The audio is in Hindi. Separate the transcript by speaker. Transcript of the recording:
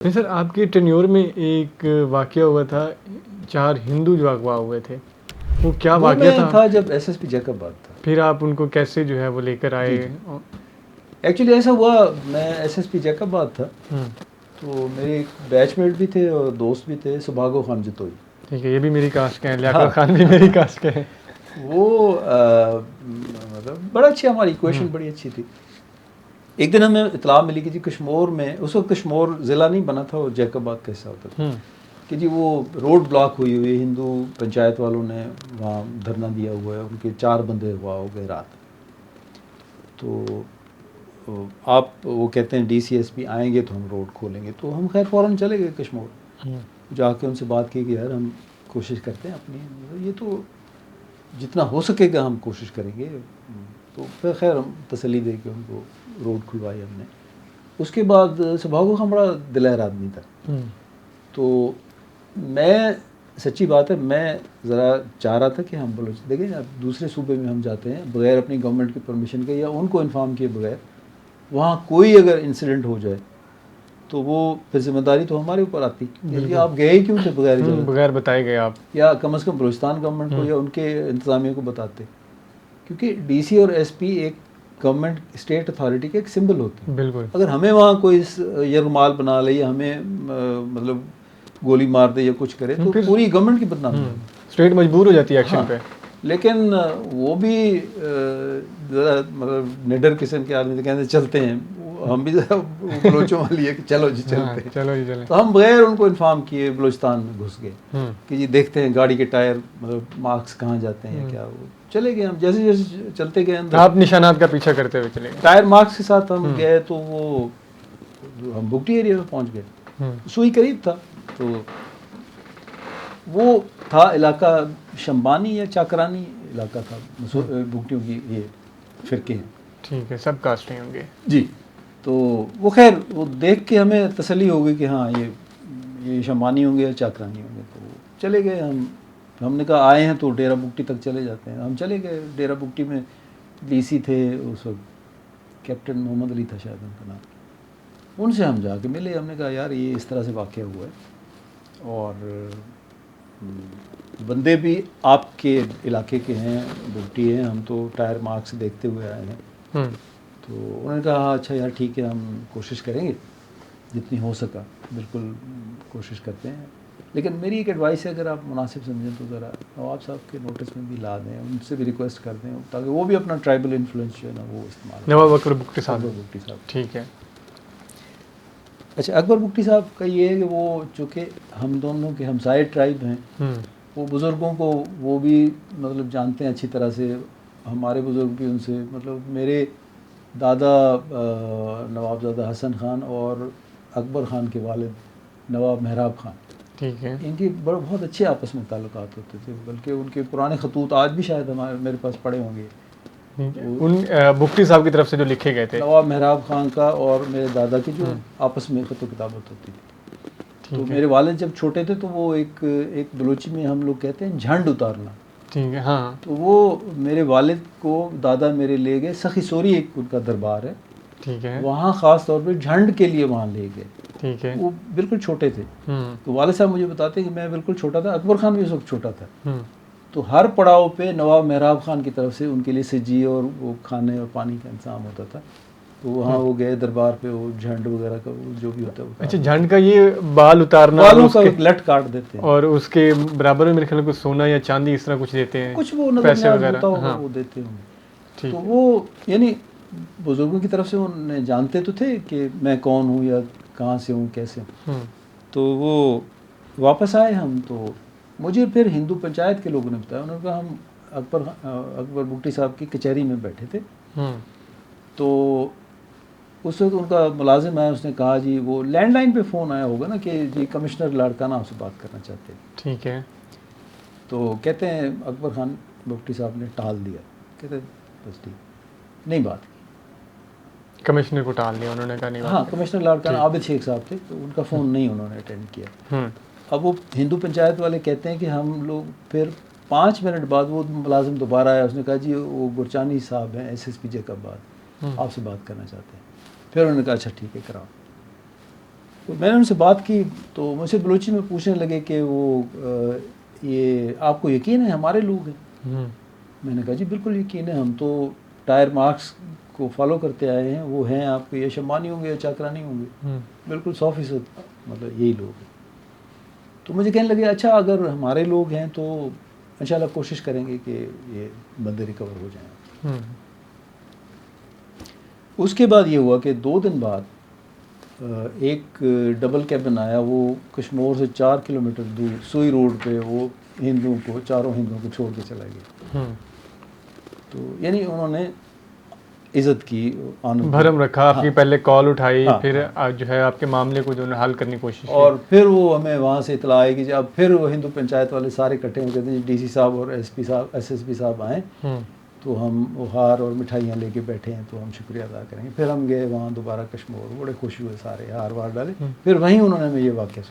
Speaker 1: नहीं सर, आपके टेन्योर में एक वाक़या हुआ था, 4 हिंदू जो अगवा हुए थे, वो क्या
Speaker 2: वो
Speaker 1: वाक़या
Speaker 2: मैं
Speaker 1: था?
Speaker 2: था जब एसएसपी जैकबाबाद था।
Speaker 1: फिर आप उनको कैसे जो है वो लेकर आए?
Speaker 2: जी, जी। एक्चुअली ऐसा हुआ, मैं एसएसपी जैकबाबाद था,
Speaker 1: हुँ,
Speaker 2: तो मेरे एक बैचमेट भी थे और दोस्त भी थे, सुभागो खान जतोई।
Speaker 1: ठीक है, ये भी मेरी कास्ट के हैं, लियाकत
Speaker 2: हाँ,
Speaker 1: खान भी मेरी कास्ट के हैं।
Speaker 2: वो मतलब बड़ा अच्छी, हमारी
Speaker 1: हुँ,
Speaker 2: इक्वेशन बड़ी अच्छी थी। एक दिन हमें इत्तला मिली कि जी कश्मोर में, उस वक्त कश्मोर ज़िला नहीं बना था, वो जैकबाबाद का हिस्सा होता था,
Speaker 1: हुँ,
Speaker 2: कि जी वो रोड ब्लॉक हुई हुई है, हिंदू पंचायत वालों ने वहाँ धरना दिया हुआ है, उनके 4 बंदे अगवा हो गए रात। तो आप, वो कहते हैं डीसीएसपी आएंगे तो हम रोड खोलेंगे, तो हम खैर फ़ौरन चले गए कश्मोर,
Speaker 1: हुँ,
Speaker 2: जाके उनसे बात की कि यार हम कोशिश करते हैं अपनी, ये तो जितना हो सकेगा हम कोशिश करेंगे। तो फिर खैर हम तसल्ली दे के उनको रोड खुलवाई हमने। उसके बाद सौभाग्य का बड़ा दिलेर आदमी था,
Speaker 1: हुँ,
Speaker 2: तो मैं, सच्ची बात है, मैं ज़रा चाह रहा था कि हम बलोच देखें, अब दूसरे सूबे में हम जाते हैं बग़ैर अपनी गवर्नमेंट की परमिशन के या उनको इन्फॉर्म किए बगैर, वहाँ कोई अगर इंसिडेंट हो जाए तो वो फिर ज़िम्मेदारी तो हमारे ऊपर आती कि
Speaker 1: बिल्कुल।
Speaker 2: आप गए ही क्यों थे बगैर इजाज़त,
Speaker 1: बगैर बताए गए आप।
Speaker 2: या कम से कम बलूचिस्तान गवर्नमेंट को
Speaker 1: हुँ,
Speaker 2: या उनके इंतज़ामिया को बताते, क्योंकि डीसी और एसपी एक गवर्नमेंट स्टेट अथॉरिटी के एक सिंबल होते हैं।
Speaker 1: बिल्कुल।
Speaker 2: अगर हमें वहाँ कोई यरगमाल बना ले या हमें मतलब गोली मार दे या कुछ करे तो
Speaker 1: फिर
Speaker 2: पूरी गवर्नमेंट की बदनामी होगी।
Speaker 1: स्टेट मजबूर हो जाती है एक्शन
Speaker 2: हाँ,
Speaker 1: पे।
Speaker 2: लेकिन वो भी ज़रा मतलब निडर किस्म के आदमी थे, कहते चलते हैं, हम भी ज़रा बलोचों वाली है कि चलो जी
Speaker 1: हाँ,
Speaker 2: चलते हैं।
Speaker 1: चलो जी चलें।
Speaker 2: तो हम बगैर उनको इन्फॉर्म किए बलूचिस्तान में घुस गए
Speaker 1: हुँ,
Speaker 2: कि जी देखते हैं गाड़ी के टायर मतलब मार्क्स कहाँ जाते हैं या क्या। वो चले गए, हम जैसे जैसे चलते गए अंदर,
Speaker 1: आप निशानात का पीछा करते हुए चले गए।
Speaker 2: टायर मार्क्स के साथ हम
Speaker 1: हुँ,
Speaker 2: गए, तो वो हम बुगटी एरिया में पहुंच गए,
Speaker 1: हुँ,
Speaker 2: सुई करीब था। तो वो था इलाका शंबानी या चाकरानी इलाका था, बुगटियों की ये फिरके हैं।
Speaker 1: ठीक है, सब कास्ट नहीं होंगे।
Speaker 2: जी, तो वो खैर वो देख के हमें तसल्ली हो गई कि हाँ ये शंबानी होंगे या चाकरानी होंगे। तो चले गए हम, हमने कहा आए हैं तो डेरा बुगटी तक चले जाते हैं। हम चले गए, डेरा बुगटी में डीसी थे उस वक्त, कैप्टन मोहम्मद अली था शायद उनका नाम। उनसे हम जाके मिले, हमने कहा यार ये इस तरह से वाक़या हुआ है और बंदे भी आपके इलाके के हैं, बुगटी हैं, हम तो टायर मार्क्स देखते हुए आए हैं।
Speaker 1: हुँ,
Speaker 2: तो उन्होंने कहा हाँ अच्छा यार ठीक है, हम कोशिश करेंगे जितनी हो सका, बिल्कुल कोशिश करते हैं। लेकिन मेरी एक एडवाइस है, अगर आप मुनासिब समझें तो ज़रा नवाब साहब के नोटिस में भी ला दें, उनसे भी रिक्वेस्ट कर दें ताकि वो भी अपना ट्राइबल इन्फ्लुएंस जो है ना वो इस्तेमाल करें।
Speaker 1: नवाब अकबर बुगटी साहब।
Speaker 2: अकबर बुगटी साहब।
Speaker 1: ठीक है।
Speaker 2: अच्छा, अकबर बुगटी साहब का ये है कि वो चूँकि हम दोनों के हमसाये ट्राइब हैं,
Speaker 1: हुँ,
Speaker 2: वो बुज़ुर्गों को वो भी मतलब जानते हैं अच्छी तरह से, हमारे बुज़ुर्ग भी उनसे, मतलब मेरे दादा नवाबज़ादा हसन ख़ान और अकबर ख़ान के वालिद नवाब मेहराब ख़ान,
Speaker 1: ठीक है।
Speaker 2: इनके बहुत अच्छे आपस में ताल्लुकात होते थे, बल्कि उनके पुराने खतूत आज भी शायद हमारे मेरे पास पड़े होंगे।
Speaker 1: ठीक है।
Speaker 2: वो
Speaker 1: उन बुगटी साहब की तरफ से जो लिखे गए थे।
Speaker 2: नवाब मेहराब ख़ान का और मेरे दादा की जो
Speaker 1: हुँ,
Speaker 2: आपस में खत किताबत होती थी। तो
Speaker 1: ठीक है।
Speaker 2: मेरे वालिद जब छोटे थे तो वो एक बलूची में हम लोग कहते हैं झंड उतारना,
Speaker 1: ठीक है, हाँ,
Speaker 2: तो वो मेरे वालिद को दादा मेरे ले गए, सखी सोरी एक उनका दरबार है,
Speaker 1: ठीक है,
Speaker 2: वहाँ ख़ास तौर पे झंड के लिए वहाँ ले गए।
Speaker 1: ठीक है।
Speaker 2: वो बिल्कुल छोटे थे,
Speaker 1: हुँ,
Speaker 2: तो वालिद साहब मुझे बताते हैं कि मैं बिल्कुल छोटा था, अकबर ख़ान भी उस वक्त छोटा था।
Speaker 1: हुँ,
Speaker 2: तो हर पड़ाव पे नवाब मेहराब ख़ान की तरफ से उनके लिए सजी और वो खाने और पानी का इंतज़ाम होता था। तो वहाँ वो गए दरबार पे, वो झंड वगैरह का वो जो भी होता है
Speaker 1: अच्छा,
Speaker 2: उतार
Speaker 1: झंड का ये बाल उतारना और
Speaker 2: बालों का
Speaker 1: उसके
Speaker 2: लट काट देते हैं,
Speaker 1: और उसके बराबर में मेरे ख्याल में कुछ सोना या चांदी इस तरह कुछ देते हैं,
Speaker 2: कुछ वो नजर
Speaker 1: पैसे
Speaker 2: न्याज
Speaker 1: वगैरह।
Speaker 2: होता होगा
Speaker 1: हाँ,
Speaker 2: वो देते होंगे।
Speaker 1: ठीक
Speaker 2: तो
Speaker 1: है।
Speaker 2: वो यानी बुज़ुर्गों की तरफ से उन्हें जानते तो थे कि मैं कौन हूँ या कहाँ से हूँ कैसे हूँ।
Speaker 1: हुँ,
Speaker 2: तो वो वापस आए हम, तो मुझे फिर हिंदू पंचायत के लोगों ने बताया, उन्होंने कहा हम अकबर बुगटी साहब की कचहरी में बैठे थे,
Speaker 1: हुँ,
Speaker 2: तो उस वक्त उनका मुलाजिम आया, उसने कहा जी वो लैंडलाइन पे फ़ोन आया होगा ना कि जी कमिश्नर लाड़काना आपसे बात करना चाहते हैं।
Speaker 1: ठीक है।
Speaker 2: तो कहते हैं अकबर ख़ान बुगटी साहब ने टाल दिया, कहते बस ठीक, नहीं बात की।
Speaker 1: कमिश्नर को टाल दिया, उन्होंने कहा नहीं
Speaker 2: हाँ,
Speaker 1: बात करें।
Speaker 2: कमिश्नर लाड़काना
Speaker 1: ठीक।
Speaker 2: आबिद शेख साहब थे, तो उनका फ़ोन नहीं उन्होंने अटेंड किया।
Speaker 1: हुँ,
Speaker 2: अब वो हिंदू पंचायत वाले कहते हैं कि हम लोग फिर 5 मिनट बाद वो मुलाजिम दोबारा आया, उसने कहा जी वो गुरचानी साहब हैं SSP जैकबाबाद,
Speaker 1: हुँ,
Speaker 2: आपसे बात करना चाहते हैं। फिर उन्होंने कहा अच्छा ठीक है कराओ। तो मैंने उनसे बात की तो मुझसे बलूची में पूछने लगे कि वो ये आपको यकीन है हमारे लोग हैं? मैंने कहा जी बिल्कुल यकीन है, हम तो टायर मार्क्स को फॉलो करते आए हैं, वो हैं आपके ये शमानी होंगे या चाकरानी होंगे, बिल्कुल 100% मतलब यही लोग हैं। तो मुझे कहने लगे अच्छा अगर हमारे लोग हैं तो इंशाल्लाह कोशिश करेंगे कि ये बंदे रिकवर हो जाएं। उसके बाद ये हुआ कि 2 दिन बाद एक डबल कैबिन आया, वो कश्मीर से 4 किलोमीटर दूर सुई रोड पे वो हिंदुओं को, चारों हिंदुओं को छोड़ के चला गया। तो यानी उन्होंने इज़्ज़त की, आनंद
Speaker 1: भरम रखा, आपकी
Speaker 2: हाँ,
Speaker 1: पहले कॉल उठाई,
Speaker 2: हाँ,
Speaker 1: फिर
Speaker 2: हाँ।
Speaker 1: जो है आपके मामले को जो है हल करने की कोशिश की।
Speaker 2: और फिर वो हमें वहाँ से इतला आई कि जब फिर वो हिंदू पंचायत वाले सारे इकट्ठे हो कहते हैं डीसी साहब और एसपी साहब, एसएसपी साहब आए तो हम वो हार और मिठाइयाँ लेके बैठे हैं तो हम शुक्रिया अदा करेंगे। फिर हम गए वहाँ दोबारा कश्मीर, बड़े खुश हुए, सारे हार वार डाले। फिर वहीं उन्होंने हमें ये वाक़या सुना।